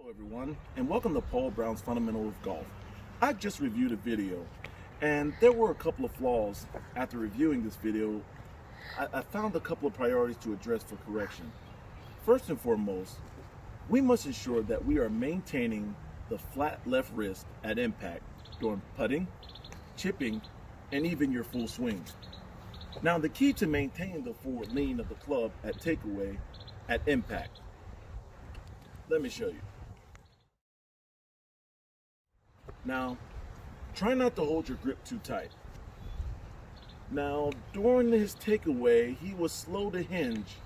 Hello everyone, and welcome to Paul Brown's Fundamental of Golf. I just reviewed a video, and there were a couple of flaws. After reviewing this video, I found a couple of priorities to address for correction. First and foremost, we must ensure that we are maintaining the flat left wrist at impact during putting, chipping, and even your full swing. Now, the key to maintaining the forward lean of the club at takeaway at impact. Let me show you. Now, try not to hold your grip too tight. Now, during his takeaway, he was slow to hinge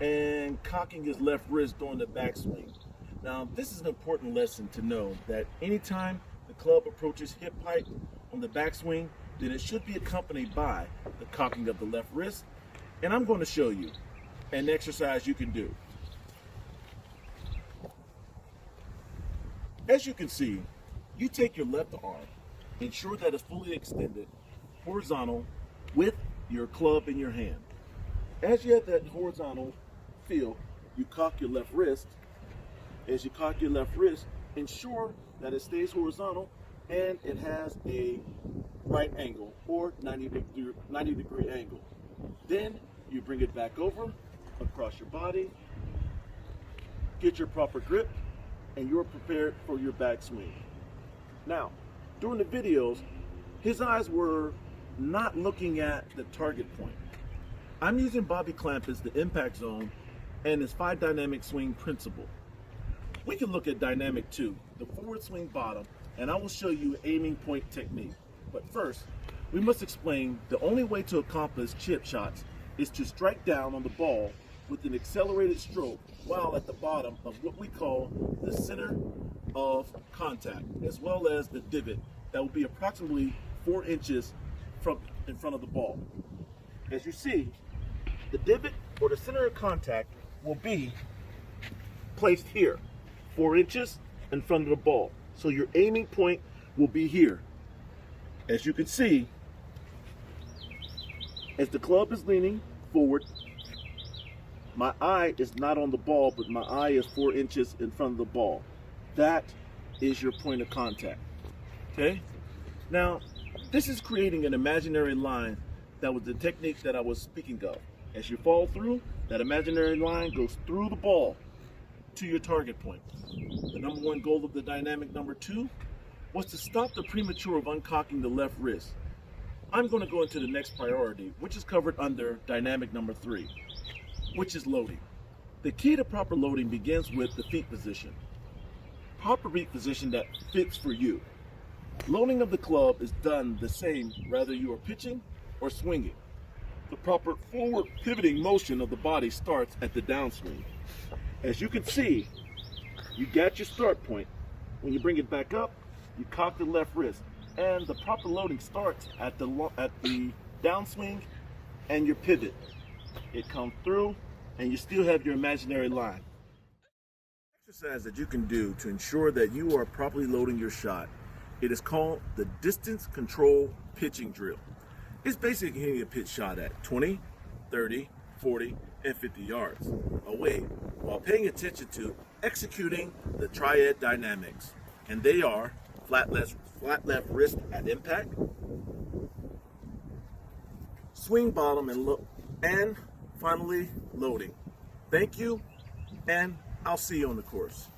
and cocking his left wrist during the backswing. Now, this is an important lesson to know that anytime the club approaches hip height on the backswing, then it should be accompanied by the cocking of the left wrist. And I'm going to show you an exercise you can do. As you can see, you take your left arm, ensure that it's fully extended, horizontal, with your club in your hand. As you have that horizontal feel, you cock your left wrist. As you cock your left wrist, ensure that it stays horizontal and it has a right angle or 90 degree angle. Then you bring it back over across your body, get your proper grip, and you're prepared for your backswing. Now, during the videos, his eyes were not looking at the target point. I'm using Bobby Clampet's The Impact Zone and his 5 dynamic swing principle. We can look at dynamic 2, the forward swing bottom, and I will show you aiming point technique. But first, we must explain the only way to accomplish chip shots is to strike down on the ball with an accelerated stroke while at the bottom of what we call the center of contact, as well as the divot that will be approximately 4 inches in front of the ball. As you see, the divot or the center of contact will be placed here, 4 inches in front of the ball. So your aiming point will be here. As you can see, as the club is leaning forward, my eye is not on the ball, but my eye is 4 inches in front of the ball. That is your point of contact, okay? Now, this is creating an imaginary line that was the technique that I was speaking of. As you fall through, that imaginary line goes through the ball to your target point. The number one goal of the dynamic number 2 was to stop the premature of uncocking the left wrist. I'm going to go into the next priority, which is covered under dynamic number 3, which is loading. The key to proper loading begins with the feet position. Proper feet position that fits for you. Loading of the club is done the same whether you are pitching or swinging. The proper forward pivoting motion of the body starts at the downswing. As you can see, you got your start point. When you bring it back up, you cock the left wrist, and the proper loading starts at the downswing and your pivot. It comes through, and you still have your imaginary line. Exercise that you can do to ensure that you are properly loading your shot. It is called the distance control pitching drill. It's basically hitting a pitch shot at 20, 30, 40, and 50 yards away while paying attention to executing the triad dynamics. And they are flat left wrist at impact, swing bottom and finally loading. Thank you, and I'll see you on the course.